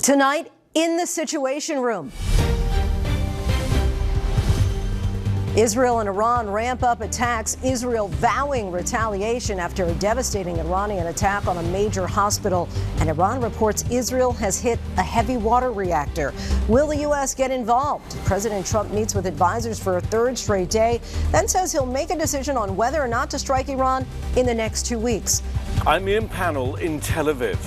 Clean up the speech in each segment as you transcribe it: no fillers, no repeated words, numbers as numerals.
Tonight, in the Situation Room. Israel and Iran ramp up attacks, Israel vowing retaliation after a devastating Iranian attack on a major hospital. And Iran reports Israel has hit a heavy water reactor. Will the U.S. get involved? President Trump meets with advisors for a third straight day, then says he'll make a decision on whether or not to strike Iran in the next 2 weeks. I'm Ian Pannell in Tel Aviv.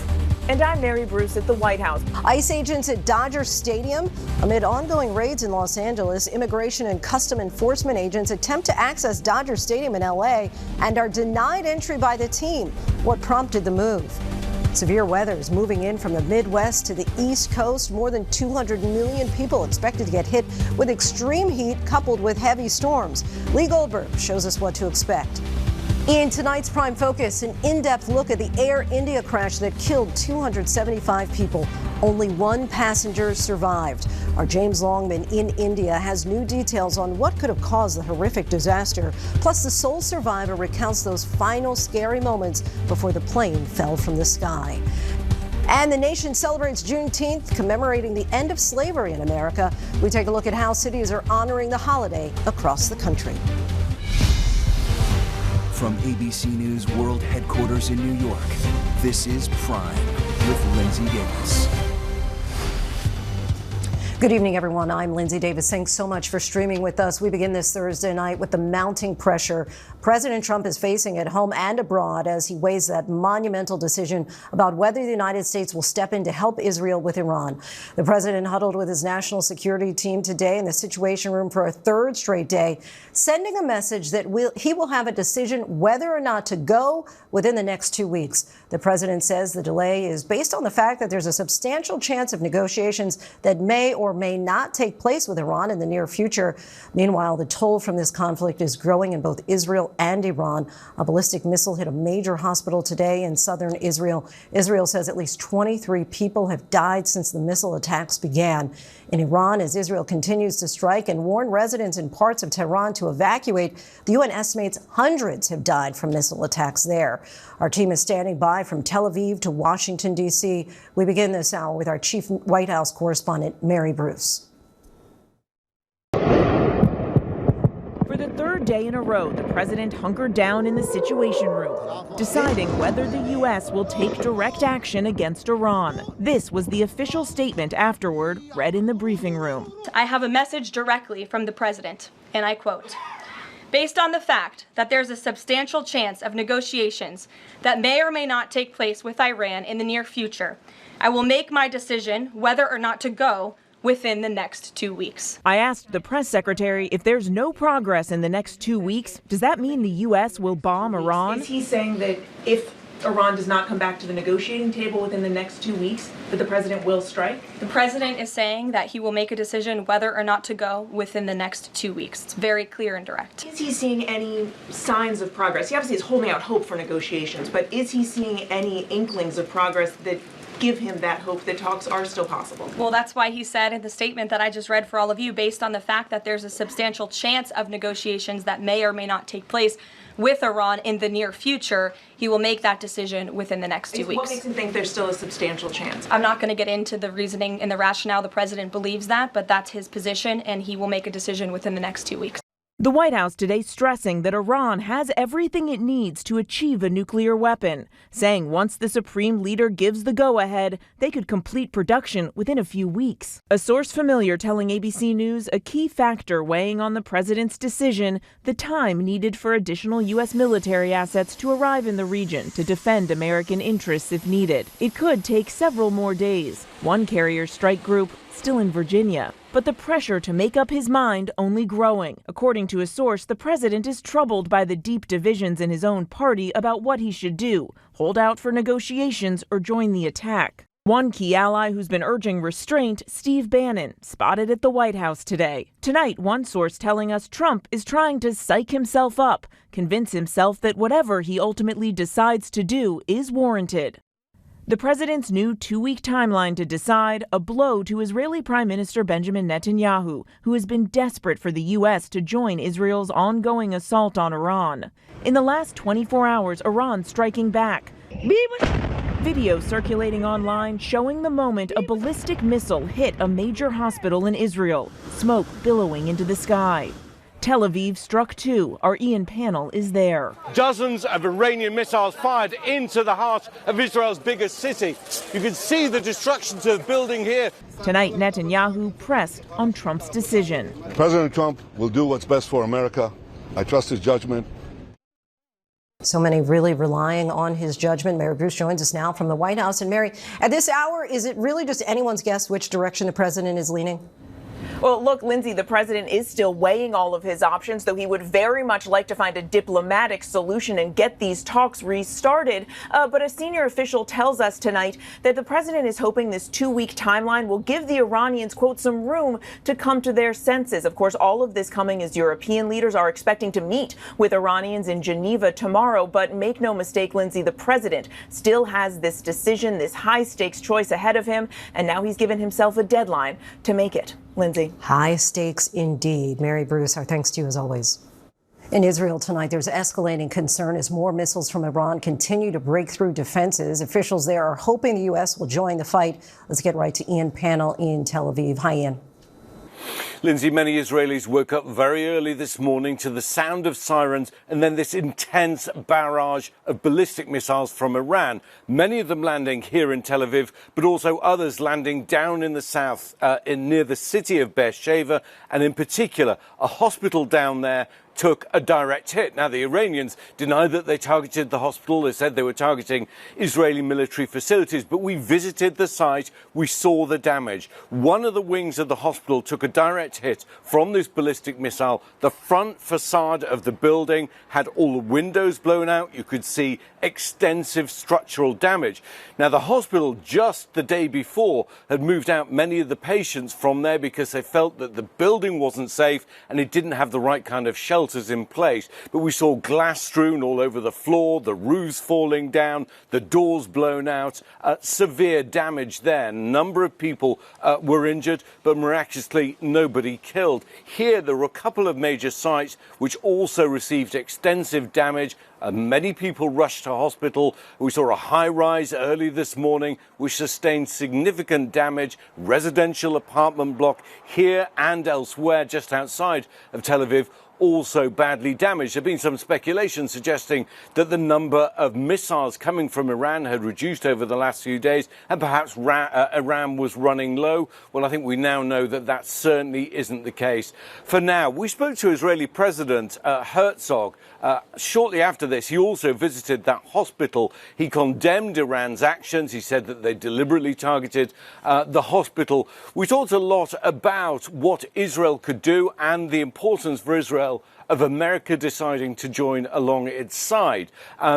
And I'm Mary Bruce at the White House. ICE agents at Dodger Stadium. Amid ongoing raids in Los Angeles, immigration and custom enforcement agents attempt to access Dodger Stadium in L.A. and are denied entry by the team. What prompted the move? Severe weather is moving in from the Midwest to the East Coast. More than 200 million people expected to get hit with extreme heat coupled with heavy storms. Lee Goldberg shows us what to expect. In tonight's Prime Focus, an in-depth look at the Air India crash that killed 275 people. Only one passenger survived. Our James Longman in India has new details on what could have caused the horrific disaster. Plus, the sole survivor recounts those final scary moments before the plane fell from the sky. And the nation celebrates Juneteenth, commemorating the end of slavery in America. We take a look at how cities are honoring the holiday across the country. From ABC News World Headquarters in New York, this is Prime with Linsey Davis. Good evening, everyone. I'm Linsey Davis. Thanks so much for streaming with us. We begin this Thursday night with the mounting pressure President Trump is facing at home and abroad as he weighs that monumental decision about whether the United States will step in to help Israel with Iran. The president huddled with his national security team today in the Situation Room for a third straight day, sending a message that he will have a decision whether or not to go within the next 2 weeks. The president says the delay is based on the fact that there's a substantial chance of negotiations that may or may not take place with Iran in the near future. Meanwhile, the toll from this conflict is growing in both Israel and Iran. A ballistic missile hit a major hospital today in southern Israel. Israel says at least 23 people have died since the missile attacks began. In Iran, as Israel continues to strike and warn residents in parts of Tehran to evacuate, the UN estimates hundreds have died from missile attacks there. Our team is standing by from Tel Aviv to Washington, D.C. We begin this hour with our chief White House correspondent, Mary Bruce. For the third day in a row, the president hunkered down in the Situation Room, deciding whether the U.S. will take direct action against Iran. This was the official statement afterward, read in the briefing room. I have a message directly from the president, and I quote, "Based on the fact that there's a substantial chance of negotiations that may or may not take place with Iran in the near future, I will make my decision whether or not to go within the next 2 weeks." I asked the press secretary if there's no progress in the next 2 weeks, does that mean the U.S. will bomb Iran? Is he saying that if Iran does not come back to the negotiating table within the next 2 weeks, that the president will strike? The president is saying that he will make a decision whether or not to go within the next 2 weeks. It's very clear and direct. Is he seeing any signs of progress? He obviously is holding out hope for negotiations, but is he seeing any inklings of progress that give him that hope that talks are still possible? Well, that's why he said in the statement that I just read for all of you, based on the fact that there's a substantial chance of negotiations that may or may not take place with Iran in the near future, he will make that decision within the next 2 weeks. What makes him think there's still a substantial chance? I'm not going to get into the reasoning and the rationale. The president believes that, but that's his position, and he will make a decision within the next 2 weeks. The White House today stressing that Iran has everything it needs to achieve a nuclear weapon, saying once the supreme leader gives the go-ahead, they could complete production within a few weeks. A source familiar telling ABC News a key factor weighing on the president's decision, the time needed for additional U.S. military assets to arrive in the region to defend American interests if needed. It could take several more days. One carrier strike group still in Virginia. But the pressure to make up his mind only growing. According to a source, the president is troubled by the deep divisions in his own party about what he should do, hold out for negotiations or join the attack. One key ally who's been urging restraint, Steve Bannon, spotted at the White House today. Tonight, one source telling us Trump is trying to psych himself up, convince himself that whatever he ultimately decides to do is warranted. The president's new 2-week timeline to decide, a blow to Israeli Prime Minister Benjamin Netanyahu, who has been desperate for the U.S. to join Israel's ongoing assault on Iran. In the last 24 hours, Iran striking back. Video circulating online showing the moment a ballistic missile hit a major hospital in Israel, smoke billowing into the sky. Tel Aviv struck too. Our Ian Pannell is there. Dozens of Iranian missiles fired into the heart of Israel's biggest city. You can see the destruction to the building here. Tonight, Netanyahu pressed on Trump's decision. President Trump will do what's best for America. I trust his judgment. So many really relying on his judgment. Mary Bruce joins us now from the White House. And Mary, at this hour, is it really just anyone's guess which direction the president is leaning? Well, look, Linsey, the president is still weighing all of his options, though he would very much like to find a diplomatic solution and get these talks restarted. But a senior official tells us tonight that the president is hoping this 2-week timeline will give the Iranians, quote, some room to come to their senses. Of course, all of this coming as European leaders are expecting to meet with Iranians in Geneva tomorrow. But make no mistake, Linsey, the president still has this decision, this high stakes choice ahead of him. And now he's given himself a deadline to make it. Linsey. High stakes indeed. Mary Bruce, our thanks to you as always. In Israel tonight, there's escalating concern as more missiles from Iran continue to break through defenses. Officials there are hoping the U.S. will join the fight. Let's get right to Ian Pannell in Tel Aviv. Hi, Ian. Linsey, many Israelis woke up very early this morning to the sound of sirens and then this intense barrage of ballistic missiles from Iran, many of them landing here in Tel Aviv, but also others landing down in the south near the city of Beersheba, and in particular, a hospital down there took a direct hit. Now, the Iranians deny that they targeted the hospital. They said they were targeting Israeli military facilities, but we visited the site. We saw the damage. One of the wings of the hospital took a direct hit from this ballistic missile. The front facade of the building had all the windows blown out. You could see extensive structural damage. Now, the hospital just the day before had moved out many of the patients from there because they felt that the building wasn't safe and it didn't have the right kind of shelters in place. But we saw glass strewn all over the floor, the roofs falling down, the doors blown out, severe damage there. A number of people were injured, but miraculously nobody killed. Here there were a couple of major sites which also received extensive damage. Many people rushed to hospital. We saw a high-rise early this morning which sustained significant damage. Residential apartment block here and elsewhere just outside of Tel Aviv also badly damaged. There have been some speculation suggesting that the number of missiles coming from Iran had reduced over the last few days and perhaps Iran was running low. Well, I think we now know that that certainly isn't the case. For now, we spoke to Israeli President Herzog. Shortly after this, he also visited that hospital. He condemned Iran's actions. He said that they deliberately targeted the hospital. We talked a lot about what Israel could do and the importance for Israel of America deciding to join along its side.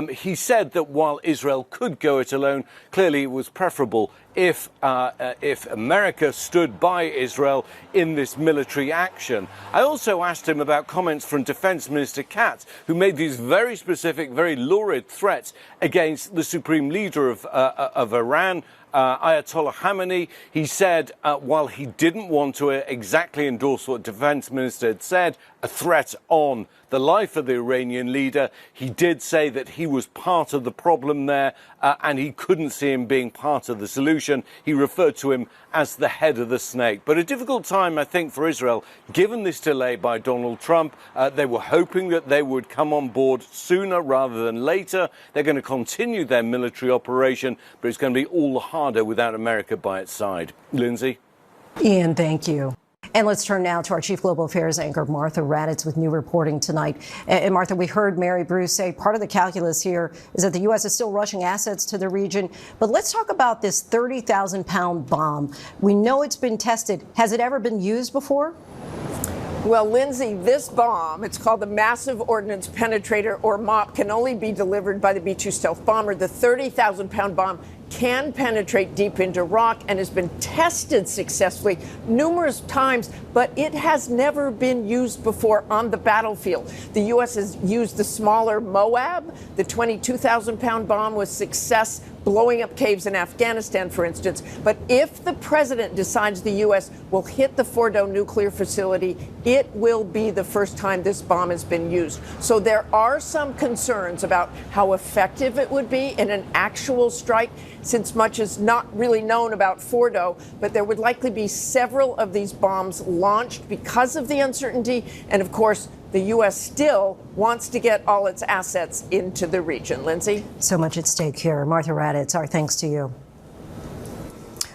He said that while Israel could go it alone, clearly it was preferable if America stood by Israel in this military action. I also asked him about comments from Defense Minister Katz, who made these very specific, very lurid threats against the supreme leader of Iran, Ayatollah Khamenei. He said, while he didn't want to exactly endorse what Defense Minister had said, a threat on the life of the Iranian leader, he did say that he was part of the problem there and he couldn't see him being part of the solution. He referred to him as the head of the snake. But a difficult time, I think, for Israel, given this delay by Donald Trump. They were hoping that they would come on board sooner rather than later. They're going to continue their military operation, but it's going to be all the harder without America by its side. Linsey? Ian, thank you. And let's turn now to our Chief Global Affairs anchor, Martha Raddatz, with new reporting tonight. And Martha, we heard Mary Bruce say part of the calculus here is that the U.S. is still rushing assets to the region. But let's talk about this 30,000-pound bomb. We know it's been tested. Has it ever been used before? Well, Linsey, this bomb, it's called the Massive Ordnance Penetrator, or MOP, can only be delivered by the B-2 stealth bomber. The 30,000-pound bomb can penetrate deep into rock and has been tested successfully numerous times, but it has never been used before on the battlefield. The U.S. has used the smaller Moab. The 22,000-pound bomb was success blowing up caves in Afghanistan, for instance. But if the president decides the U.S. will hit the Fordo nuclear facility, it will be the first time this bomb has been used. So there are some concerns about how effective it would be in an actual strike, since much is not really known about Fordo. But there would likely be several of these bombs launched because of the uncertainty. And of course, the U.S. still wants to get all its assets into the region. Linsey? So much at stake here. Martha Raddatz, our thanks to you.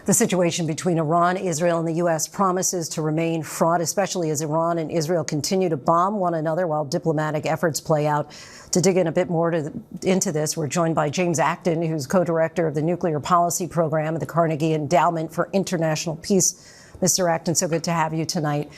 The situation between Iran, Israel, and the U.S. promises to remain fraught, especially as Iran and Israel continue to bomb one another while diplomatic efforts play out. To dig in a bit more into this, we're joined by James Acton, who's co-director of the Nuclear Policy Program at the Carnegie Endowment for International Peace. Mr. Acton, so good to have you tonight.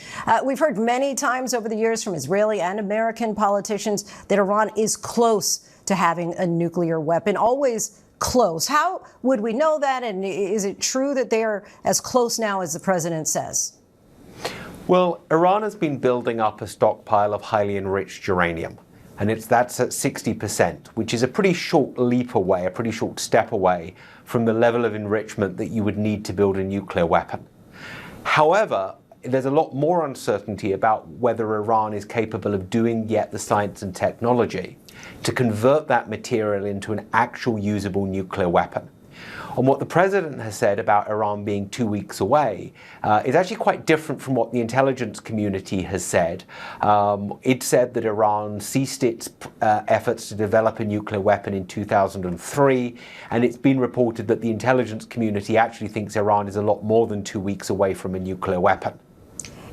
We've heard many times over the years from Israeli and American politicians that Iran is close to having a nuclear weapon, always close. How would we know that? And is it true that they are as close now as the president says? Well, Iran has been building up a stockpile of highly enriched uranium, and that's at 60%, which is a pretty short leap away, a pretty short step away from the level of enrichment that you would need to build a nuclear weapon. However, there's a lot more uncertainty about whether Iran is capable of doing yet the science and technology to convert that material into an actual usable nuclear weapon. And what the president has said about Iran being 2 weeks away is actually quite different from what the intelligence community has said. It said that Iran ceased its efforts to develop a nuclear weapon in 2003, and it's been reported that the intelligence community actually thinks Iran is a lot more than 2 weeks away from a nuclear weapon.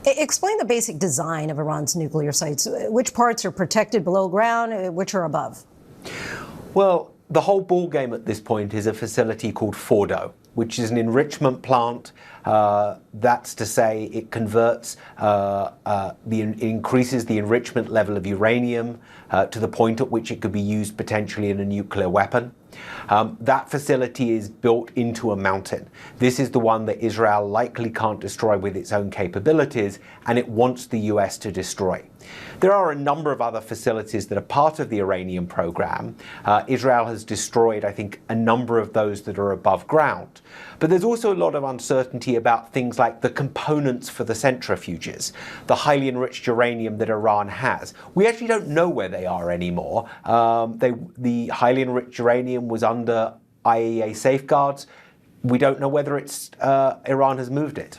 Explain the basic design of Iran's nuclear sites. Which parts are protected below ground, which are above? Well, the whole ballgame at this point is a facility called Fordo, which is an enrichment plant. That's to say, it converts, it increases the enrichment level of uranium to the point at which it could be used potentially in a nuclear weapon. That facility is built into a mountain. This is the one that Israel likely can't destroy with its own capabilities, and it wants the US to destroy. There are a number of other facilities that are part of the uranium program. Israel has destroyed, I think, a number of those that are above ground. But there's also a lot of uncertainty about things like the components for the centrifuges, the highly enriched uranium that Iran has. We actually don't know where they are anymore. The highly enriched uranium was under IAEA safeguards. We don't know whether Iran has moved it.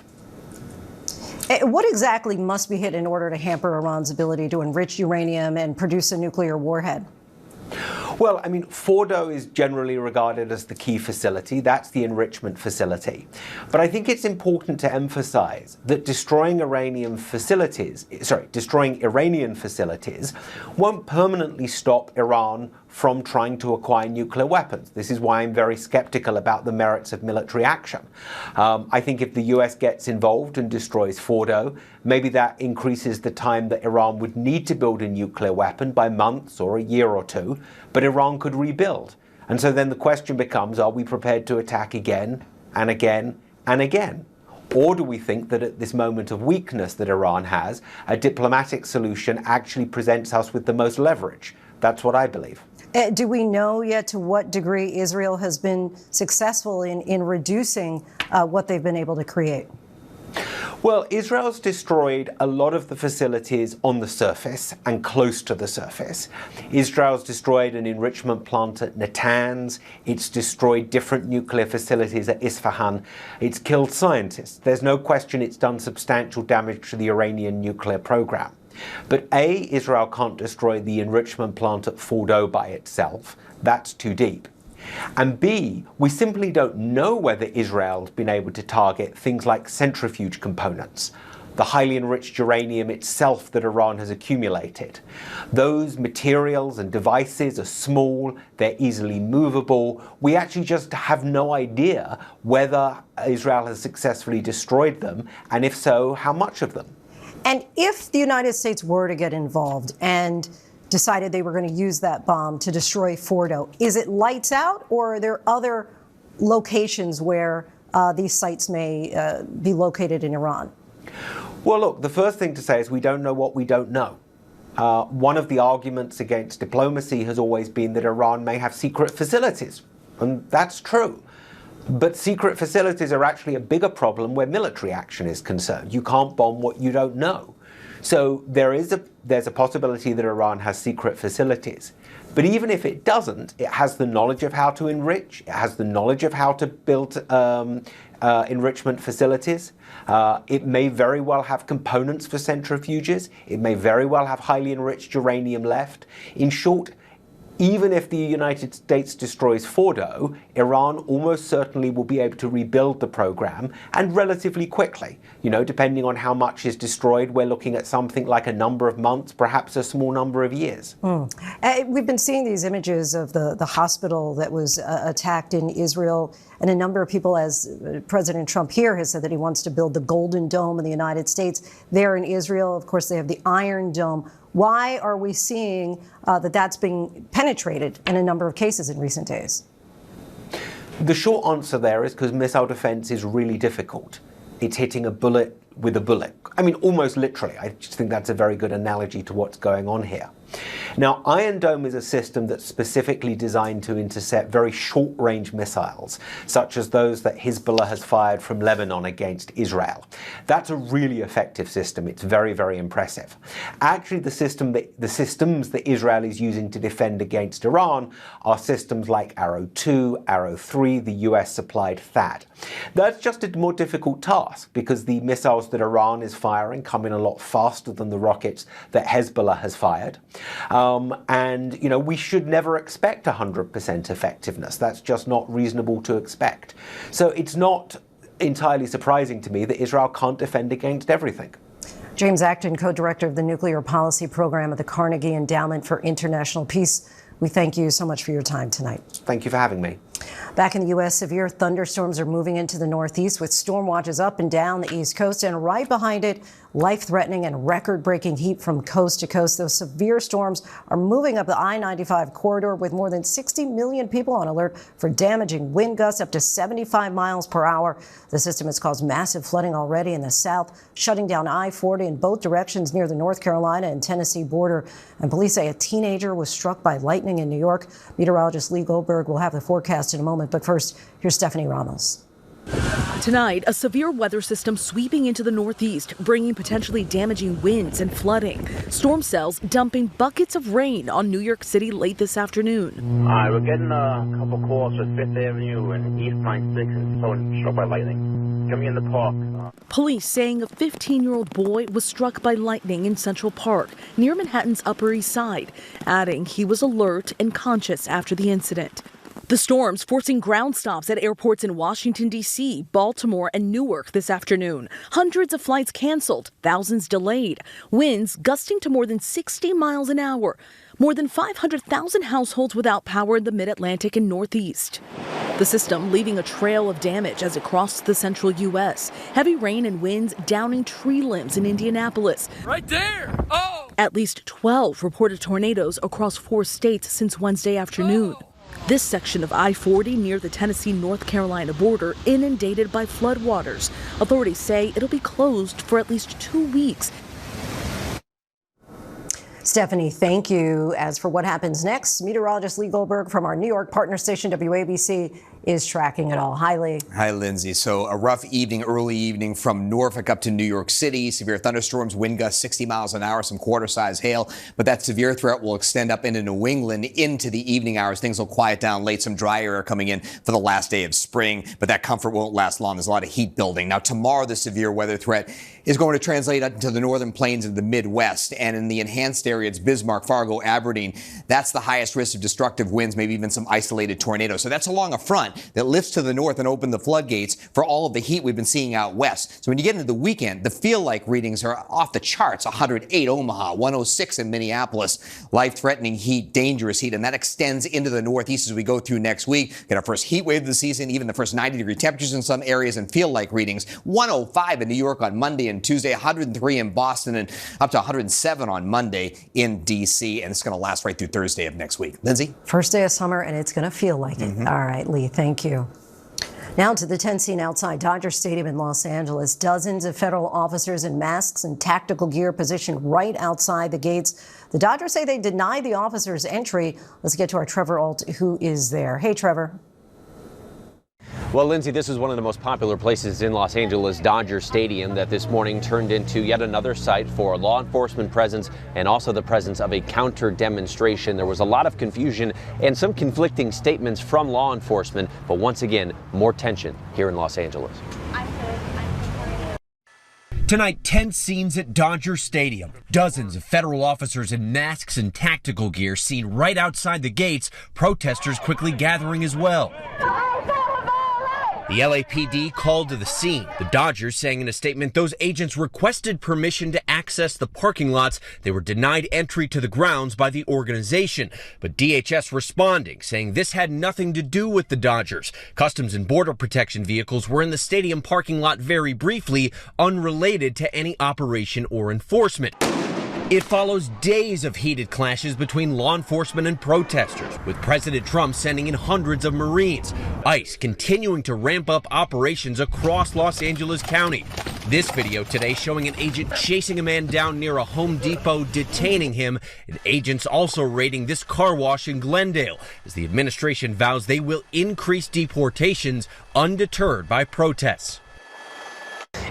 What exactly must be hit in order to hamper Iran's ability to enrich uranium and produce a nuclear warhead? Well, I mean, Fordo is generally regarded as the key facility. That's the enrichment facility. But I think it's important to emphasize that destroying Iranian facilities won't permanently stop Iran from trying to acquire nuclear weapons. This is why I'm very skeptical about the merits of military action. I think if the US gets involved and destroys Fordo, maybe that increases the time that Iran would need to build a nuclear weapon by months or a year or two, but Iran could rebuild. And so then the question becomes, are we prepared to attack again and again and again? Or do we think that at this moment of weakness that Iran has, a diplomatic solution actually presents us with the most leverage? That's what I believe. Do we know yet to what degree Israel has been successful in reducing what they've been able to create? Well, Israel's destroyed a lot of the facilities on the surface and close to the surface. Israel's destroyed an enrichment plant at Natanz. It's destroyed different nuclear facilities at Isfahan. It's killed scientists. There's no question it's done substantial damage to the Iranian nuclear program. But A, Israel can't destroy the enrichment plant at Fordo by itself. That's too deep. And B, we simply don't know whether Israel's been able to target things like centrifuge components, the highly enriched uranium itself that Iran has accumulated. Those materials and devices are small, they're easily movable. We actually just have no idea whether Israel has successfully destroyed them, and if so, how much of them. And if the United States were to get involved and decided they were going to use that bomb to destroy Fordo, is it lights out, or are there other locations where these sites may be located in Iran? Well, look, the first thing to say is we don't know what we don't know. One of the arguments against diplomacy has always been that Iran may have secret facilities. And that's true. But secret facilities are actually a bigger problem where military action is concerned. You can't bomb what you don't know. So there's a possibility that Iran has secret facilities. But even if it doesn't, it has the knowledge of how to enrich. It has the knowledge of how to build enrichment facilities. It may very well have components for centrifuges. It may very well have highly enriched uranium left. In short, even if the United States destroys Fordo, Iran almost certainly will be able to rebuild the program, and relatively quickly. You know, depending on how much is destroyed, we're looking at something like a number of months, perhaps a small number of years. We've been seeing these images of the hospital that was attacked in Israel, and a number of people, as President Trump here has said that he wants to build the Golden Dome in the United States. There in Israel, of course, they have the Iron Dome. Why are we seeing that's being penetrated in a number of cases in recent days? The short answer there is because missile defense is really difficult. It's hitting a bullet with a bullet. I mean, almost literally. I just think that's a very good analogy to what's going on here. Now, Iron Dome is a system that's specifically designed to intercept very short-range missiles, such as those that Hezbollah has fired from Lebanon against Israel. That's a really effective system. It's very, very impressive. Actually, the systems that Israel is using to defend against Iran are systems like Arrow 2, Arrow 3, the US-supplied THAAD. That's just a more difficult task because the missiles that Iran is firing come in a lot faster than the rockets that Hezbollah has fired. And, you know, we should never expect 100% effectiveness. That's just not reasonable to expect. So it's not entirely surprising to me that Israel can't defend against everything. James Acton, co-director of the Nuclear Policy Program at the Carnegie Endowment for International Peace. We thank you so much for your time tonight. Thank you for having me. Back in the U.S., severe thunderstorms are moving into the Northeast with storm watches up and down the East Coast, and right behind it, life-threatening and record-breaking heat from coast to coast. Those severe storms are moving up the I-95 corridor with more than 60 million people on alert for damaging wind gusts up to 75 miles per hour. The system has caused massive flooding already in the south, shutting down I-40 in both directions near the North Carolina and Tennessee border. And police say a teenager was struck by lightning in New York. Meteorologist Lee Goldberg will have the forecast in a moment. But first, here's Stephanie Ramos. Tonight, a severe weather system sweeping into the Northeast, bringing potentially damaging winds and flooding. Storm cells dumping buckets of rain on New York City late this afternoon. We're getting a couple calls at 5th Avenue and East 96 and someone struck by lightning. Coming in the park. Police saying a 15-year-old boy was struck by lightning in Central Park, near Manhattan's Upper East Side, adding he was alert and conscious after the incident. The storms forcing ground stops at airports in Washington, D.C., Baltimore, and Newark this afternoon. Hundreds of flights canceled, thousands delayed. Winds gusting to more than 60 miles an hour. More than 500,000 households without power in the mid-Atlantic and Northeast. The system leaving a trail of damage as it crossed the central U.S. Heavy rain and winds downing tree limbs in Indianapolis. Right there! Oh! At least 12 reported tornadoes across 4 states since Wednesday afternoon. This section of I-40 near the Tennessee-North Carolina border inundated by floodwaters. Authorities say it'll be closed for at least 2 weeks. Stephanie, thank you. As for what happens next, meteorologist Lee Goldberg from our New York partner station, WABC, is tracking it all. Hi, Lee. Hi, Lindsay. So a rough evening, early evening from Norfolk up to New York City. Severe thunderstorms, wind gusts 60 miles an hour, some quarter-size hail. But that severe threat will extend up into New England into the evening hours. Things will quiet down late. Some dry air coming in for the last day of spring. But that comfort won't last long. There's a lot of heat building. Now, tomorrow, the severe weather threat is going to translate into the northern plains of the Midwest. And in the enhanced areas, Bismarck, Fargo, Aberdeen, that's the highest risk of destructive winds, maybe even some isolated tornadoes. So that's along a front that lifts to the north and opens the floodgates for all of the heat we've been seeing out west. So when you get into the weekend, the feel-like readings are off the charts. 108 Omaha, 106 in Minneapolis. Life-threatening heat, dangerous heat, and that extends into the northeast as we go through next week. Get our first heat wave of the season, even the first 90-degree temperatures in some areas, and feel-like readings. 105 in New York on Monday and Tuesday, 103 in Boston, and up to 107 on Monday in D.C., and it's going to last right through Thursday of next week. Lindsay? First day of summer, and it's going to feel like it. All right, Lee, thank you. Now to the tense scene outside Dodger Stadium in Los Angeles. Dozens of federal officers in masks and tactical gear positioned right outside the gates. The Dodgers say they denied the officers entry. Let's get to our Trevor Alt, who is there. Hey, Trevor. Well, Lindsay, this is one of the most popular places in Los Angeles, Dodger Stadium, that this morning turned into yet another site for law enforcement presence and also the presence of a counter demonstration. There was a lot of confusion and some conflicting statements from law enforcement, but once again, more tension here in Los Angeles. Tonight, tense scenes at Dodger Stadium. Dozens of federal officers in masks and tactical gear seen right outside the gates, protesters quickly gathering as well. The LAPD called to the scene. The Dodgers saying in a statement those agents requested permission to access the parking lots. They were denied entry to the grounds by the organization. But DHS responding, saying this had nothing to do with the Dodgers. Customs and Border Protection vehicles were in the stadium parking lot very briefly, unrelated to any operation or enforcement. It follows days of heated clashes between law enforcement and protesters, with President Trump sending in hundreds of Marines. ICE continuing to ramp up operations across Los Angeles County. This video today showing an agent chasing a man down near a Home Depot, detaining him, and agents also raiding this car wash in Glendale, as the administration vows they will increase deportations undeterred by protests.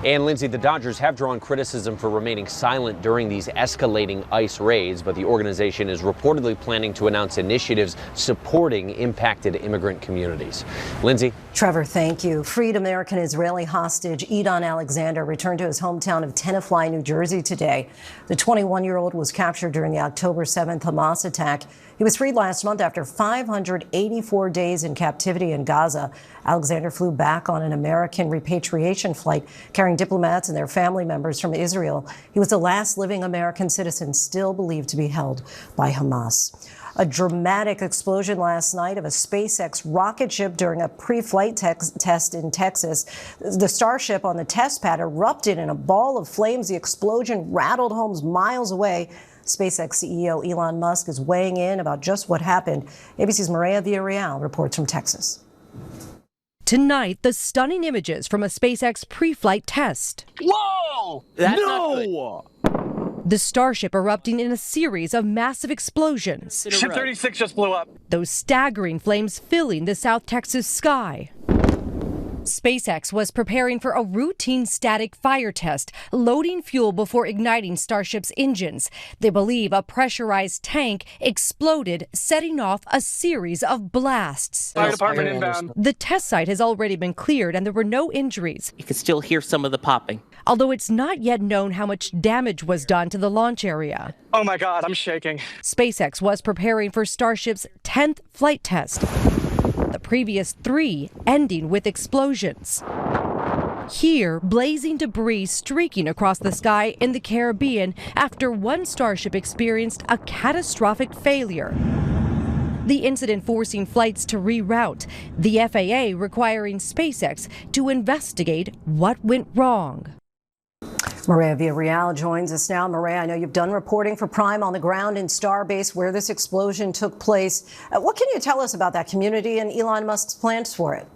And Lindsay, the Dodgers have drawn criticism for remaining silent during these escalating ICE raids, but the organization is reportedly planning to announce initiatives supporting impacted immigrant communities. Lindsay? Trevor, thank you. Freed American-Israeli hostage Edon Alexander returned to his hometown of Tenafly, New Jersey today. The 21-year-old was captured during the October 7th Hamas attack. He was freed last month after 584 days in captivity in Gaza. Alexander flew back on an American repatriation flight carrying diplomats and their family members from Israel. He was the last living American citizen still believed to be held by Hamas. A dramatic explosion last night of a SpaceX rocket ship during a pre-flight test in Texas. The Starship on the test pad erupted in a ball of flames. The explosion rattled homes miles away. SpaceX CEO Elon Musk is weighing in about just what happened. ABC's Maria Villarreal reports from Texas. Tonight, the stunning images from a SpaceX pre-flight test. Whoa! That's no! The Starship erupting in a series of massive explosions. Ship 36 just blew up. Those staggering flames filling the South Texas sky. SpaceX was preparing for a routine static fire test, loading fuel before igniting Starship's engines. They believe a pressurized tank exploded, setting off a series of blasts. Fire department inbound. The test site has already been cleared and there were no injuries. You can still hear some of the popping. Although it's not yet known how much damage was done to the launch area. Oh my God, I'm shaking. SpaceX was preparing for Starship's 10th flight test. The previous 3 ending with explosions. Here, blazing debris streaking across the sky in the Caribbean after one Starship experienced a catastrophic failure. The incident forcing flights to reroute, the FAA requiring SpaceX to investigate what went wrong. Maria Villarreal joins us now. Maria, I know you've done reporting for Prime on the ground in Starbase where this explosion took place. What can you tell us about that community and Elon Musk's plans for it?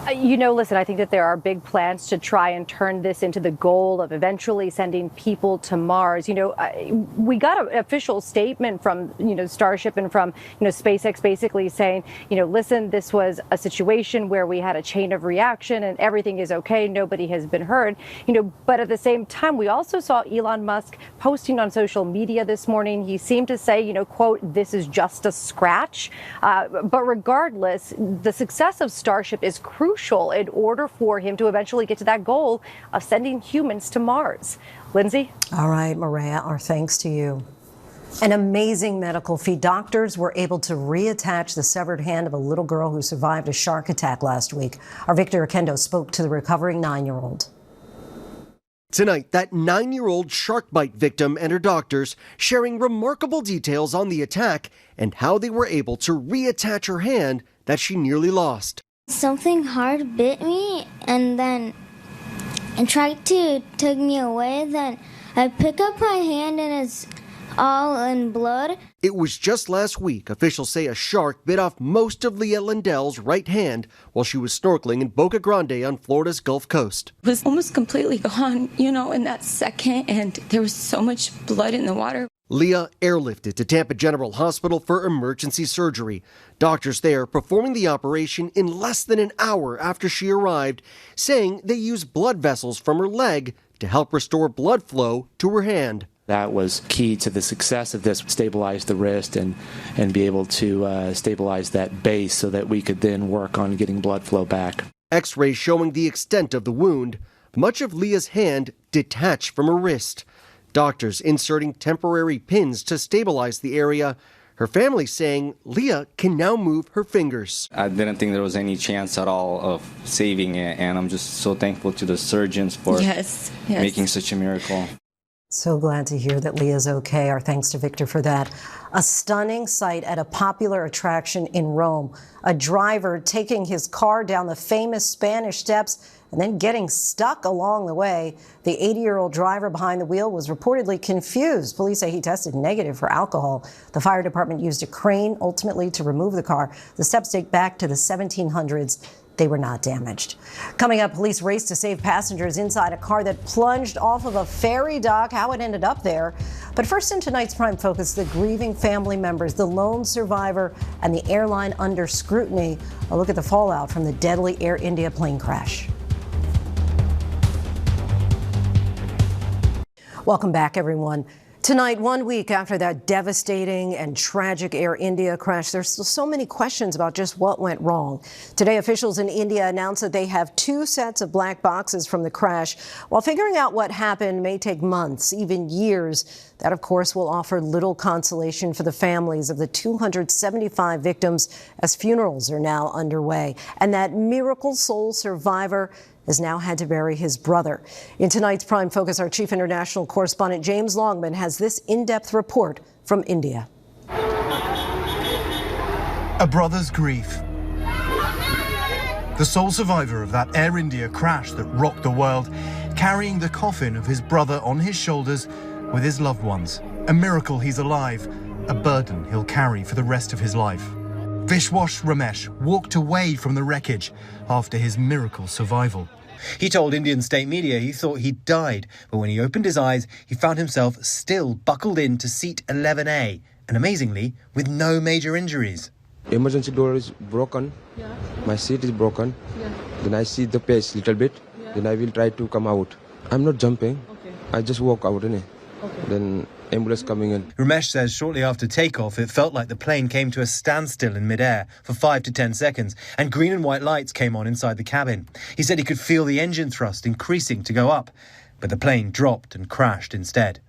Listen, I think that there are big plans to try and turn this into the goal of eventually sending people to Mars. We got an official statement from, Starship and from, SpaceX basically saying, listen, this was a situation where we had a chain of reaction and everything is okay. Nobody has been hurt. But at the same time, we also saw Elon Musk posting on social media this morning. He seemed to say, quote, this is just a scratch. But regardless, the success of Starship is crucial in order for him to eventually get to that goal of sending humans to Mars. Lindsay? All right, Maria, our thanks to you. An amazing medical feat. Doctors were able to reattach the severed hand of a little girl who survived a shark attack last week. Our Victor Akendo spoke to the recovering 9-year-old. Tonight, that 9-year-old shark bite victim and her doctors sharing remarkable details on the attack and how they were able to reattach her hand that she nearly lost. Something hard bit me and then it tried to tug me away. Then I pick up my hand and it's all in blood. It was just last week. Officials say a shark bit off most of Leah Lindell's right hand while she was snorkeling in Boca Grande on Florida's Gulf Coast. It was almost completely gone, in that second, and there was so much blood in the water. Leah airlifted to Tampa General Hospital for emergency surgery. Doctors there performing the operation in less than an hour after she arrived, saying they used blood vessels from her leg to help restore blood flow to her hand. That was key to the success of this, stabilize the wrist and be able to stabilize that base so that we could then work on getting blood flow back. X-rays showing the extent of the wound. Much of Leah's hand detached from her wrist. Doctors inserting temporary pins to stabilize the area. Her family saying Leah can now move her fingers. I didn't think there was any chance at all of saving it, and I'm just so thankful to the surgeons for making such a miracle. So glad to hear that Leah's okay. Our thanks to Victor for that. A stunning sight at a popular attraction in Rome. A driver taking his car down the famous Spanish Steps and then getting stuck along the way. The 80-year-old driver behind the wheel was reportedly confused. Police say he tested negative for alcohol. The fire department used a crane ultimately to remove the car. The steps date back to the 1700s. They were not damaged. Coming up, police raced to save passengers inside a car that plunged off of a ferry dock, how it ended up there. But first in tonight's Prime Focus, the grieving family members, the lone survivor, and the airline under scrutiny. A look at the fallout from the deadly Air India plane crash. Welcome back, everyone. Tonight, 1 week after that devastating and tragic Air India crash, there's still so many questions about just what went wrong. Today, officials in India announced that they have 2 sets of black boxes from the crash. While figuring out what happened may take months, even years, that, of course, will offer little consolation for the families of the 275 victims as funerals are now underway. And that miracle soul survivor has now had to bury his brother. In tonight's Prime Focus, our chief international correspondent James Longman has this in-depth report from India. A brother's grief. The sole survivor of that Air India crash that rocked the world, carrying the coffin of his brother on his shoulders with his loved ones. A miracle he's alive, a burden he'll carry for the rest of his life. Vishwas Ramesh walked away from the wreckage after his miracle survival. He told Indian state media he thought he'd died, but when he opened his eyes, he found himself still buckled into seat 11A, and amazingly, with no major injuries. Emergency door is broken. Yeah. My seat is broken. Yeah. Then I see the pace little bit. Yeah. Then I will try to come out. I'm not jumping. Okay. I just walk out, innit? Okay. Then ambulance coming in. Ramesh says shortly after takeoff, it felt like the plane came to a standstill in midair for 5 to 10 seconds, and green and white lights came on inside the cabin. He said he could feel the engine thrust increasing to go up, but the plane dropped and crashed instead.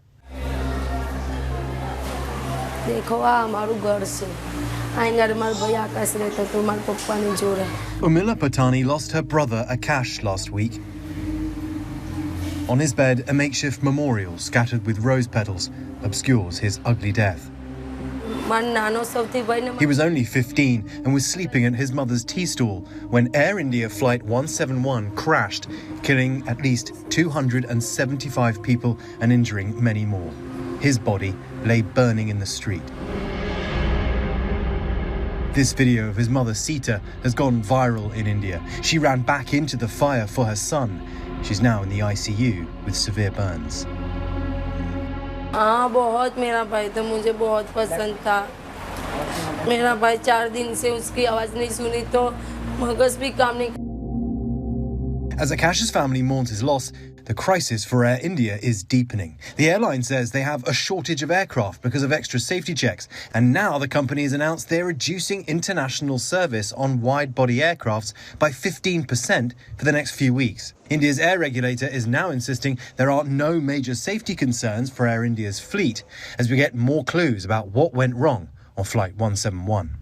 Urmila Patani lost her brother Akash last week. On his bed, a makeshift memorial scattered with rose petals obscures his ugly death. He was only 15 and was sleeping at his mother's tea stall when Air India Flight 171 crashed, killing at least 275 people and injuring many more. His body lay burning in the street. This video of his mother Sita has gone viral in India. She ran back into the fire for her son. She's now in the ICU with severe burns. बहुत मेरा भाई था मुझे बहुत पसंद था मेरा भाई 4 दिन से उसकी आवाज नहीं सुनी तो मगज भी काम नहीं. As Akash's family mourns his loss, the crisis for Air India is deepening. The airline says they have a shortage of aircraft because of extra safety checks, and now the company has announced they're reducing international service on wide-body aircrafts by 15% for the next few weeks. India's air regulator is now insisting there are no major safety concerns for Air India's fleet as we get more clues about what went wrong on Flight 171.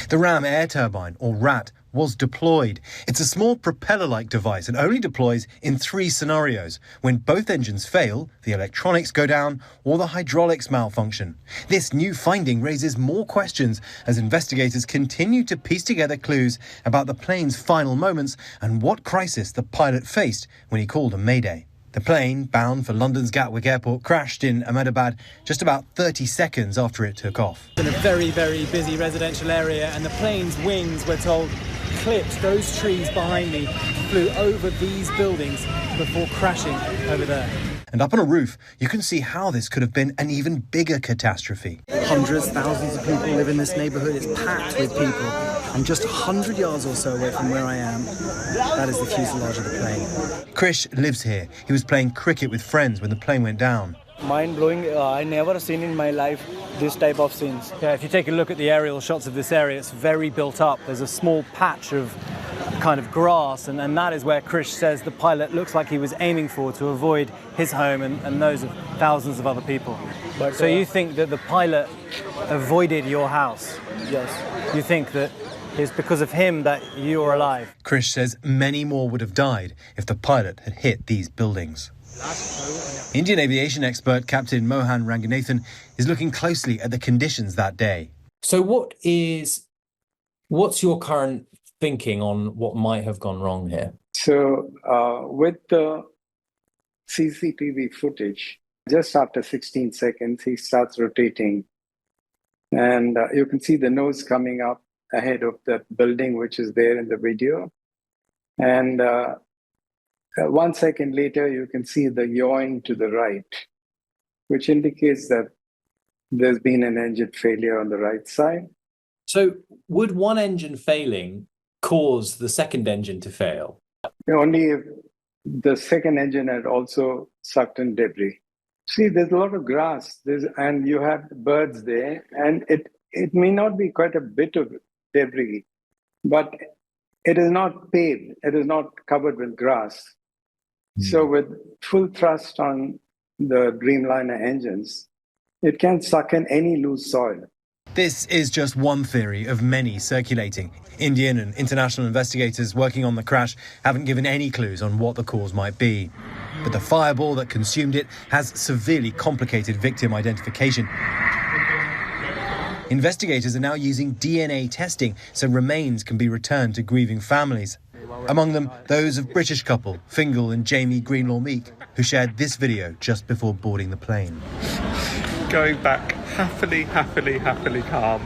The Ram air turbine, or RAT, was deployed. It's a small propeller-like device and only deploys in 3 scenarios: when both engines fail, the electronics go down, or the hydraulics malfunction. This new finding raises more questions as investigators continue to piece together clues about the plane's final moments and what crisis the pilot faced when he called a mayday. The plane, bound for London's Gatwick Airport, crashed in Ahmedabad just about 30 seconds after it took off. In a very, very busy residential area, and the plane's wings, we're told, clipped those trees behind me, flew over these buildings before crashing over there. And up on a roof, you can see how this could have been an even bigger catastrophe. Hundreds, thousands of people live in this neighborhood. It's packed with people. And just 100 yards or so away from where I am, that is the fuselage of the plane. Krish lives here. He was playing cricket with friends when the plane went down. Mind-blowing. I never seen in my life this type of scenes. Yeah, if you take a look at the aerial shots of this area, it's very built up. There's a small patch of kind of grass, and that is where Krish says the pilot looks like he was aiming for to avoid his home and those of thousands of other people. So you think that the pilot avoided your house? Yes. You think that it's because of him that you are alive? Krish says many more would have died if the pilot had hit these buildings. Indian aviation expert Captain Mohan Ranganathan is looking closely at the conditions that day. So what's your current thinking on what might have gone wrong here? So with the CCTV footage, just after 16 seconds, he starts rotating. And you can see the nose coming up ahead of that building, which is there in the video. And 1 second later, you can see the yawing to the right, which indicates that there's been an engine failure on the right side. So would one engine failing cause the second engine to fail? Only if the second engine had also sucked in debris. See, there's a lot of grass, and you have birds there, and it may not be quite a bit of debris, but it is not paved, it is not covered with grass. So with full thrust on the Dreamliner engines, it can suck in any loose soil. This is just one theory of many circulating. Indian and international investigators working on the crash haven't given any clues on what the cause might be. But the fireball that consumed it has severely complicated victim identification. Investigators are now using DNA testing so remains can be returned to grieving families. Among them, those of British couple Fingal and Jamie Greenlaw-Meek, who shared this video just before boarding the plane. Going back happily calm.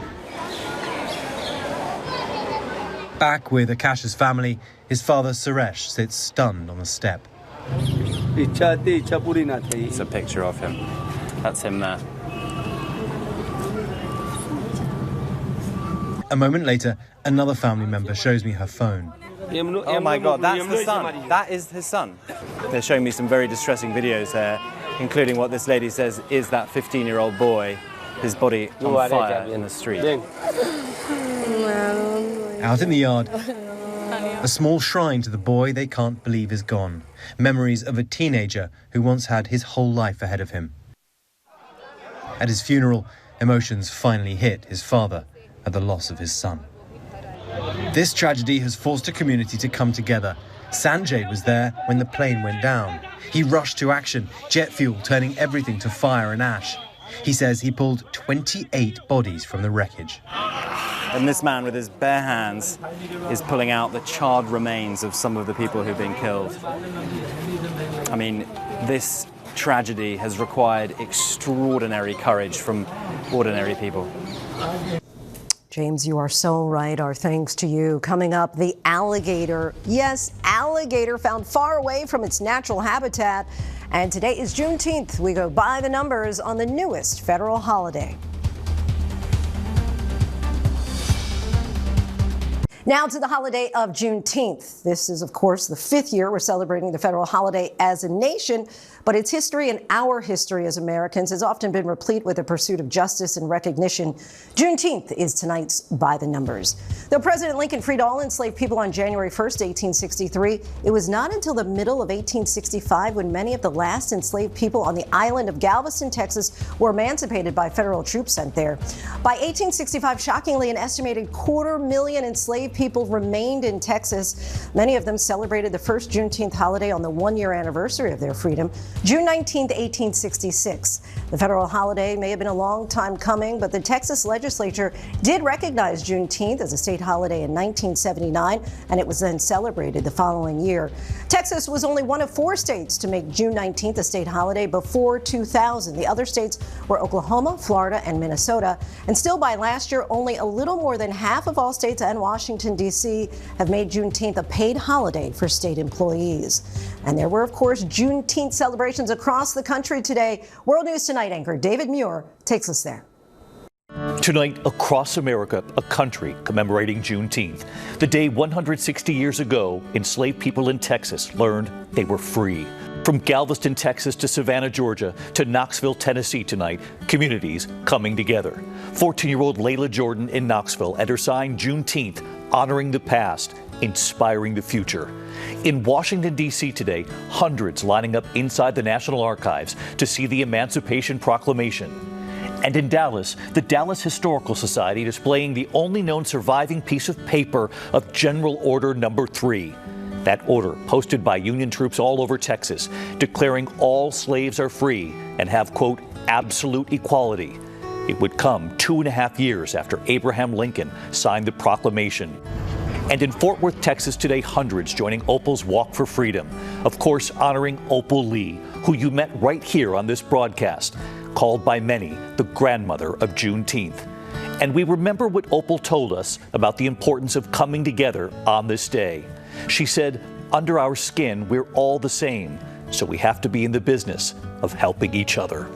Back with Akash's family, his father Suresh sits stunned on the step. It's a picture of him. That's him there. A moment later, another family member shows me her phone. Oh my God, that's the son. That is his son. They're showing me some very distressing videos there, including what this lady says is that 15-year-old boy, his body on fire in the street. Out in the yard, a small shrine to the boy they can't believe is gone. Memories of a teenager who once had his whole life ahead of him. At his funeral, emotions finally hit his father at the loss of his son. This tragedy has forced a community to come together. Sanjay was there when the plane went down. He rushed to action, jet fuel turning everything to fire and ash. He says he pulled 28 bodies from the wreckage. And this man with his bare hands is pulling out the charred remains of some of the people who've been killed. I mean, this tragedy has required extraordinary courage from ordinary people. James, you are so right. Our thanks to you. Coming up, the alligator. Yes, alligator found far away from its natural habitat. And today is Juneteenth. We go by the numbers on the newest federal holiday. Now to the holiday of Juneteenth. This is, of course, the 5th year we're celebrating the federal holiday as a nation, but its history and our history as Americans has often been replete with the pursuit of justice and recognition. Juneteenth is tonight's By the Numbers. Though President Lincoln freed all enslaved people on January 1st, 1863, it was not until the middle of 1865 when many of the last enslaved people on the island of Galveston, Texas, were emancipated by federal troops sent there. By 1865, shockingly, an estimated 250,000 enslaved people remained in Texas. Many of them celebrated the first Juneteenth holiday on the 1-year anniversary of their freedom, June 19, 1866. The federal holiday may have been a long time coming, but the Texas legislature did recognize Juneteenth as a state holiday in 1979, and it was then celebrated the following year. Texas was only one of 4 states to make June 19th a state holiday before 2000. The other states were Oklahoma, Florida, and Minnesota. And still by last year, only a little more than half of all states and Washington Washington, D.C. have made Juneteenth a paid holiday for state employees. And there were, of course, Juneteenth celebrations across the country today. World News Tonight anchor David Muir takes us there. Tonight, across America, a country commemorating Juneteenth, the day 160 years ago, enslaved people in Texas learned they were free. From Galveston, Texas to Savannah, Georgia to Knoxville, Tennessee tonight, communities coming together. 14-year-old Layla Jordan in Knoxville and her sign Juneteenth, honoring the past, inspiring the future. In Washington, D.C. today, hundreds lining up inside the National Archives to see the Emancipation Proclamation. And in Dallas, the Dallas Historical Society displaying the only known surviving piece of paper of General Order Number 3. That order, posted by Union troops all over Texas, declaring all slaves are free and have, quote, absolute equality. It would come 2.5 years after Abraham Lincoln signed the proclamation. And in Fort Worth, Texas today, hundreds joining Opal's Walk for Freedom. Of course, honoring Opal Lee, who you met right here on this broadcast, called by many the grandmother of Juneteenth. And we remember what Opal told us about the importance of coming together on this day. She said, under our skin, we're all the same, so we have to be in the business of helping each other.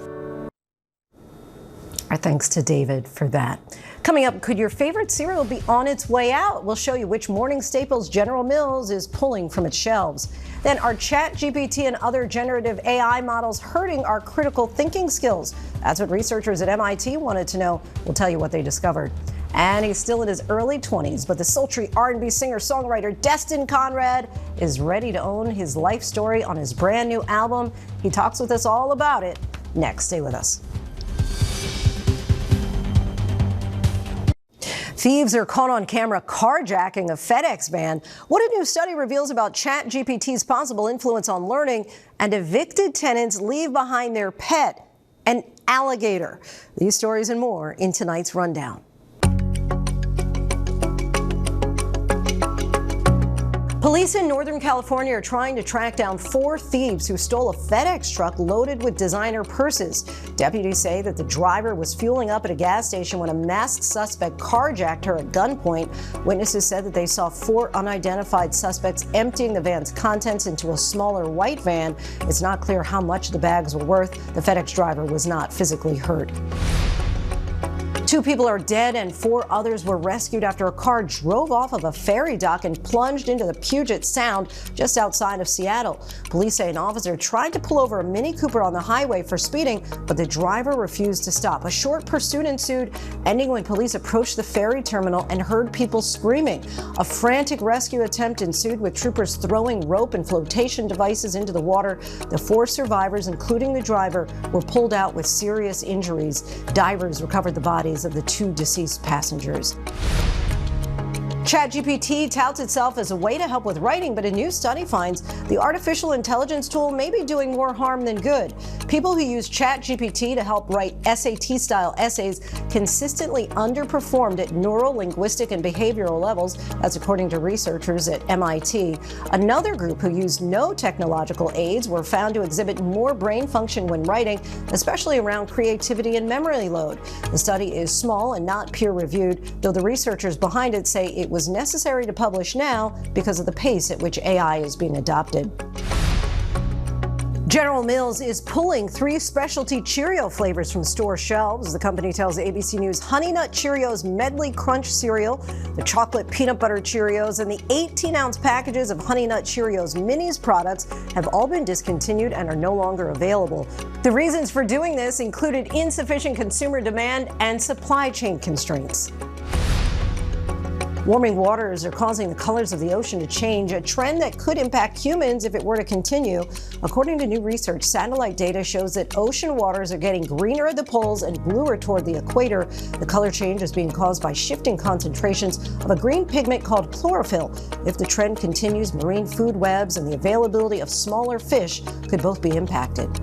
Our thanks to David for that. Coming up, could your favorite cereal be on its way out? We'll show you which morning staples General Mills is pulling from its shelves. Then, are ChatGPT and other generative AI models hurting our critical thinking skills? That's what researchers at MIT wanted to know. We'll tell you what they discovered. And he's still in his early 20s, but the sultry R&B singer-songwriter Destin Conrad is ready to own his life story on his brand new album. He talks with us all about it next. Stay with us. Thieves are caught on camera carjacking a FedEx van. What a new study reveals about ChatGPT's possible influence on learning, and evicted tenants leave behind their pet, an alligator. These stories and more in tonight's rundown. Police in Northern California are trying to track down 4 thieves who stole a FedEx truck loaded with designer purses. Deputies say that the driver was fueling up at a gas station when a masked suspect carjacked her at gunpoint. Witnesses said that they saw 4 unidentified suspects emptying the van's contents into a smaller white van. It's not clear how much the bags were worth. The FedEx driver was not physically hurt. 2 people are dead and 4 others were rescued after a car drove off of a ferry dock and plunged into the Puget Sound just outside of Seattle. Police say an officer tried to pull over a Mini Cooper on the highway for speeding, but the driver refused to stop. A short pursuit ensued, ending when police approached the ferry terminal and heard people screaming. A frantic rescue attempt ensued with troopers throwing rope and flotation devices into the water. The 4 survivors, including the driver, were pulled out with serious injuries. Divers recovered the bodies of the 2 deceased passengers. ChatGPT touts itself as a way to help with writing, but a new study finds the artificial intelligence tool may be doing more harm than good. People who use ChatGPT to help write SAT-style essays consistently underperformed at neuro-linguistic and behavioral levels. That's according to researchers at MIT. Another group who used no technological aids were found to exhibit more brain function when writing, especially around creativity and memory load. The study is small and not peer-reviewed, though the researchers behind it say it was necessary to publish now because of the pace at which AI is being adopted. General Mills is pulling 3 specialty Cheerio flavors from store shelves. The company tells ABC News Honey Nut Cheerios Medley Crunch cereal, the chocolate peanut butter Cheerios, and the 18-ounce packages of Honey Nut Cheerios Minis products have all been discontinued and are no longer available. The reasons for doing this included insufficient consumer demand and supply chain constraints. Warming waters are causing the colors of the ocean to change, a trend that could impact humans if it were to continue. According to new research, satellite data shows that ocean waters are getting greener at the poles and bluer toward the equator. The color change is being caused by shifting concentrations of a green pigment called chlorophyll. If the trend continues, marine food webs and the availability of smaller fish could both be impacted.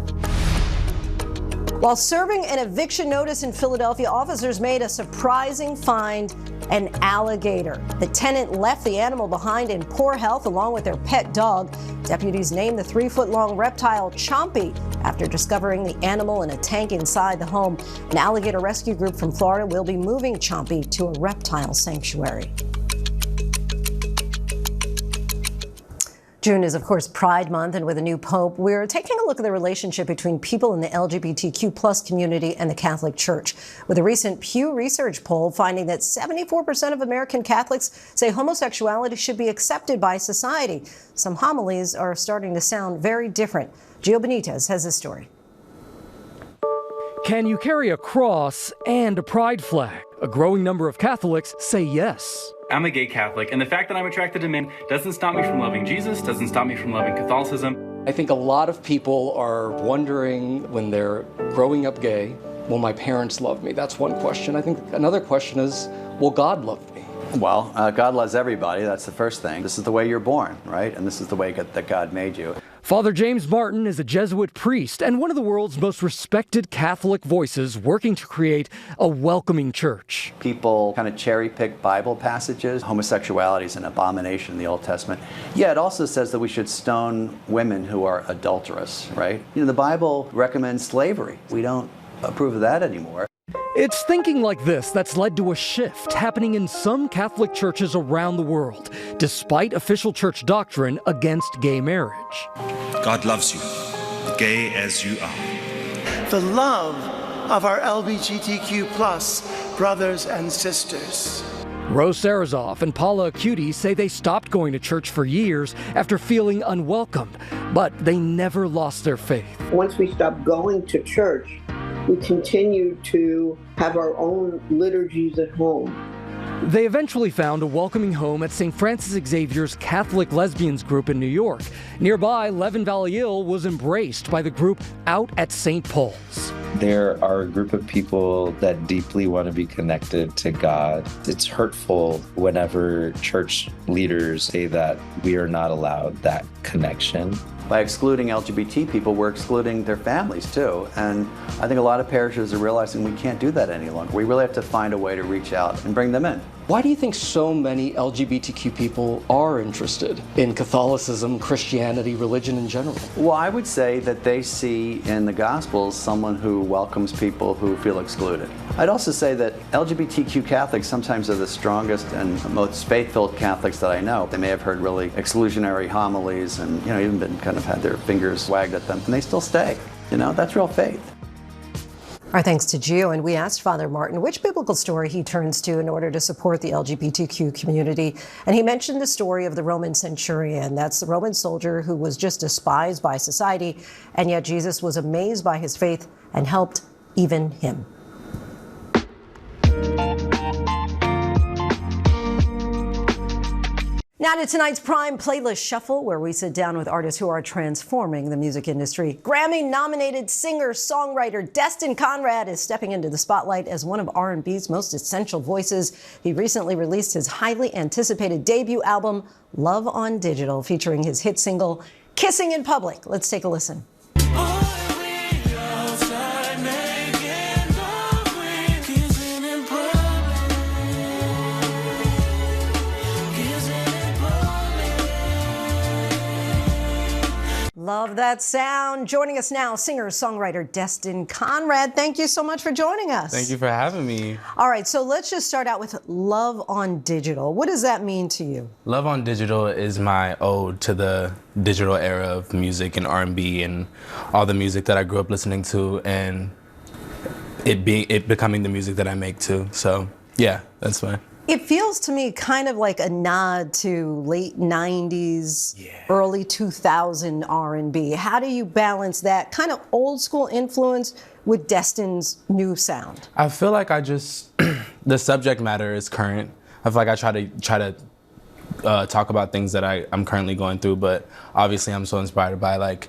While serving an eviction notice in Philadelphia, officers made a surprising find: an alligator. The tenant left the animal behind in poor health along with their pet dog. Deputies named the 3-foot-long reptile Chompy after discovering the animal in a tank inside the home. An alligator rescue group from Florida will be moving Chompy to a reptile sanctuary. June is, of course, Pride Month, and with a new pope, we're taking a look at the relationship between people in the LGBTQ plus community and the Catholic Church, with a recent Pew Research poll finding that 74% of American Catholics say homosexuality should be accepted by society. Some homilies are starting to sound very different. Gio Benitez has this story. Can you carry a cross and a pride flag? A growing number of Catholics say yes. I'm a gay Catholic, and the fact that I'm attracted to men doesn't stop me from loving Jesus, doesn't stop me from loving Catholicism. I think a lot of people are wondering when they're growing up gay, will my parents love me? That's one question. I think another question is, will God love me? Well, God loves everybody. That's the first thing. This is the way you're born, right? And this is the way that God made you. Father James Martin is a Jesuit priest and one of the world's most respected Catholic voices working to create a welcoming church. People kind of cherry pick Bible passages. Homosexuality is an abomination in the Old Testament. Yeah, it also says that we should stone women who are adulterous, right? You know, the Bible recommends slavery. We don't approve of that anymore. It's thinking like this that's led to a shift happening in some Catholic churches around the world, despite official church doctrine against gay marriage. God loves you, gay as you are. The love of our LGBTQ plus brothers and sisters. Rose Sarazoff and Paula Acuti say they stopped going to church for years after feeling unwelcomed, but they never lost their faith. Once we stopped going to church, we continued to have our own liturgies at home. They eventually found a welcoming home at St. Francis Xavier's Catholic Lesbians group in New York. Nearby, Levin Valiil was embraced by the group out at St. Paul's. There are a group of people that deeply want to be connected to God. It's hurtful whenever church leaders say that we are not allowed that connection. By excluding LGBT people, we're excluding their families too. And I think a lot of parishes are realizing we can't do that any longer. We really have to find a way to reach out and bring them in. Why do you think so many LGBTQ people are interested in Catholicism, Christianity, religion in general? Well, I would say that they see in the Gospels someone who welcomes people who feel excluded. I'd also say that LGBTQ Catholics sometimes are the strongest and most faith-filled Catholics that I know. They may have heard really exclusionary homilies and, even been kind of had their fingers wagged at them, and they still stay. That's real faith. Our thanks to Gio, and we asked Father Martin which biblical story he turns to in order to support the LGBTQ community. And he mentioned the story of the Roman centurion. That's the Roman soldier who was just despised by society, and yet Jesus was amazed by his faith and helped even him. Now to tonight's Prime Playlist Shuffle, where we sit down with artists who are transforming the music industry. Grammy-nominated singer-songwriter Destin Conrad is stepping into the spotlight as one of R&B's most essential voices. He recently released his highly anticipated debut album, Love on Digital, featuring his hit single, Kissing in Public. Let's take a listen. Love that sound. Joining us now, singer-songwriter Destin Conrad. Thank you so much for joining us. Thank you for having me. All right, so let's just start out with Love on Digital. What does that mean to you? Love on Digital is my ode to the digital era of music and R&B and all the music that I grew up listening to, and it becoming the music that I make too. So yeah, that's fine. It feels to me kind of like a nod to late 90s, early 2000 R&B. How do you balance that kind of old school influence with Destin's new sound? I feel like the subject matter is current. I feel like I try to talk about things that I'm currently going through, but obviously I'm so inspired by like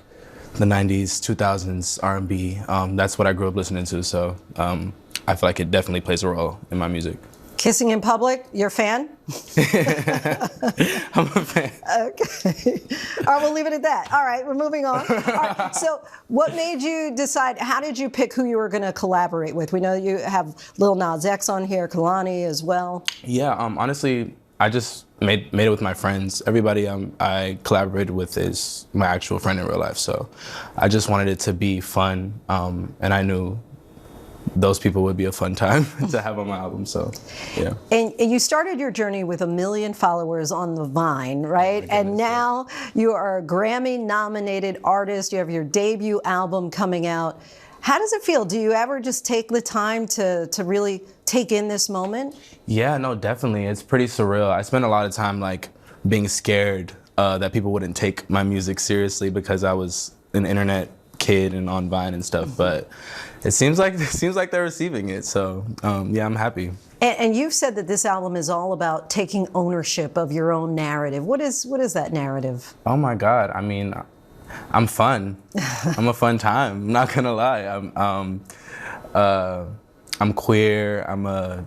the 90s, 2000s R&B. That's what I grew up listening to, so I feel like it definitely plays a role in my music. Kissing in Public, you're a fan? I'm a fan. Okay. All right, we'll leave it at that. All right, we're moving on. All right, so what made you decide, how did you pick who you were going to collaborate with? We know you have Lil Nas X on here, Kalani as well. Yeah, honestly, I just made it with my friends. Everybody I collaborated with is my actual friend in real life, so I just wanted it to be fun, and I knew those people would be a fun time to have on my album. So, yeah. And you started your journey with 1 million followers on the Vine, right? And now you are a Grammy-nominated artist. You have your debut album coming out. How does it feel? Do you ever just take the time to really take in this moment? Yeah, no, definitely. It's pretty surreal. I spent a lot of time like being scared that people wouldn't take my music seriously because I was an internet kid and on Vine and stuff. But it seems like they're receiving it. So yeah, I'm happy. And you've said that this album is all about taking ownership of your own narrative. What is that narrative? Oh my God! I mean, I'm fun. I'm a fun time. I'm not gonna lie. I'm queer. I'm a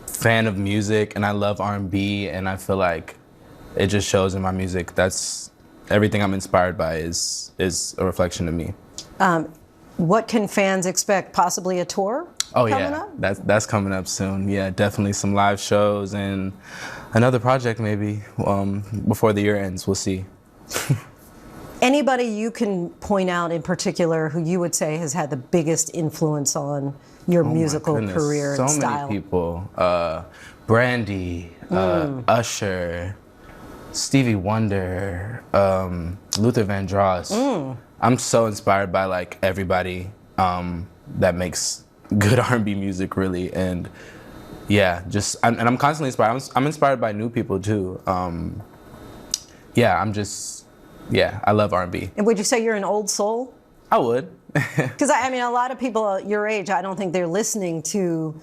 fan of music, and I love R&B. And I feel like it just shows in my music. That's everything I'm inspired by is a reflection of me. What can fans expect? Possibly a tour? Oh coming yeah, up? that's coming up soon. Yeah, definitely some live shows and another project maybe before the year ends. We'll see. Anybody you can point out in particular who you would say has had the biggest influence on your musical career and style? So many people. Brandy, Usher, Stevie Wonder, Luther Vandross. I'm so inspired by like everybody that makes good R&B music, really, and yeah, I'm constantly inspired. I'm inspired by new people too. Yeah, I love R&B. And would you say you're an old soul? I would. Because I mean, a lot of people your age, I don't think they're listening to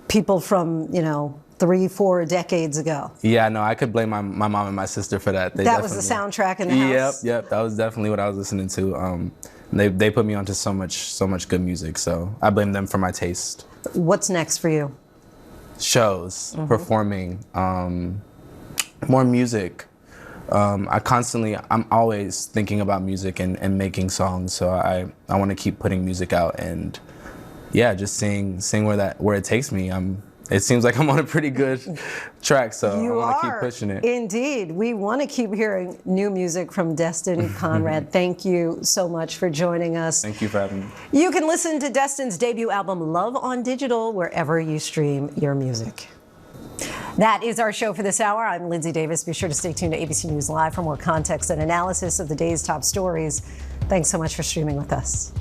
people from 3-4 decades ago. Yeah, no, I could blame my mom and my sister for that. That was the soundtrack in the house? Yep, that was definitely what I was listening to. They put me onto so much good music, so I blame them for my taste. What's next for you? Shows, performing, more music. I'm always thinking about music and making songs, so I want to keep putting music out and yeah, just seeing where it takes me. It seems like I'm on a pretty good track, so I want to keep pushing it. Indeed. We want to keep hearing new music from Destin Conrad. Thank you so much for joining us. Thank you for having me. You can listen to Destin's debut album, Love on Digital, wherever you stream your music. That is our show for this hour. I'm Linsey Davis. Be sure to stay tuned to ABC News Live for more context and analysis of the day's top stories. Thanks so much for streaming with us.